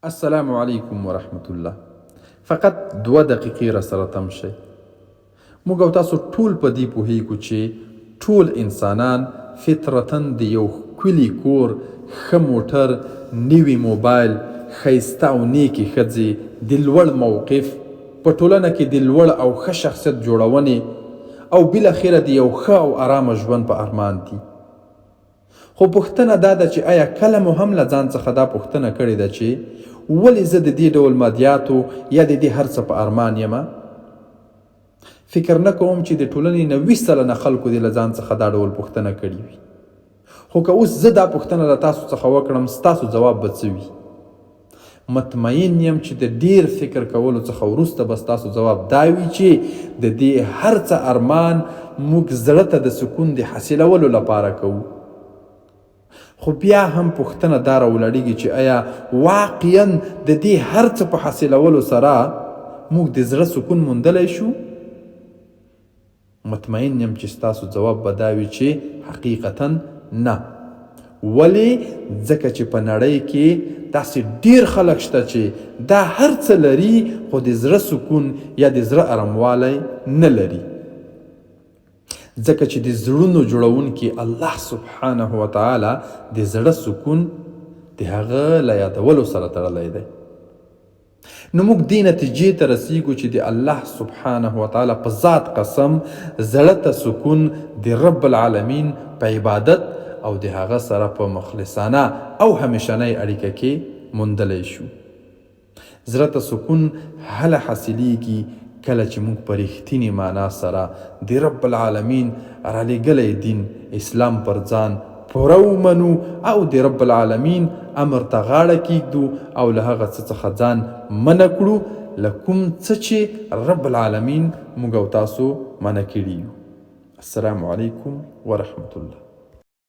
السلام علیکم ورحمت الله. فقط 2 دقیقې را سره تم شئ. موږ او تاسو ټول په دې پوهیږو چې ټول انسانان فطرتاً د یو ښکلي کور، ښه موټر، نوي موبایل، ښایسته او نیکې ښځې، د لوړ موقف، په ټولنه کې د لوړ او ښه شخصیت جوړونې او بالاخره د یو ښه او آرامه ژوند په ارمان دي. خو پوښتنه دا ده چې آیا کله مو هم له ځان څخه دا پوښتنه کړې ده چې ولې زه د دې ډول مادیاتو یا د دې هر څه په ارمان یم؟ فکر نه کوم چې د ټولنې 90% خلکو دې له ځان څخه دا ډول پوښتنه کړې وي. خو که اوس زه دا پوښتنه له تاسو څخه وکړم، ستاسو ځواب به څه وي؟ مطمئن یم چې د ډیر فکر کولو څخه وروسته به ستاسو ځواب دا وي چې د دې هر څه ارمان موږ زړه ته د سکون د حاصلولو لپاره کوو. خو بیا هم پوښتنه دا راولاړېږي چې آیا واقعاً د دې هر څه په حاصلولو سره موږ د زړه سکون موندلی شو؟ مطمئن یم چې ستاسو ځواب به دا وي چې حقیقتاً نه. ولې؟ ځکه چې په نړۍ کې داسې ډیر خلک شته چې دا هر څه لري خو د زړه سکون یا د زړه اراموالی نه لري. ځکه چې د زړونو جوړونکي الله سبحانه وتعالی د زړه سکون د هغه له یادولو سره تړلی دی. نو موږ دې نتیجې ته رسیږو چې د الله سبحانه وتعالی په ذات قسم زړه ته سکون د رب العالمین په عبادت او د هغه سره په مخلصانه او همیشنۍ اړیکه کې موندلی شو. زړه ته سکون هله حاصلیږي کله چې موږ په رښتینې معنا سره د رب العالمین رالیږلی دین اسلام پر ځان پوره ومنو او د رب العالمین امر ته غاړه کیږدو او له هغه څه څخه ځان منع کړو له کوم څه چې رب العالمین موږ او تاسو منع کړي یو. السلام علیکم ورحمت الله.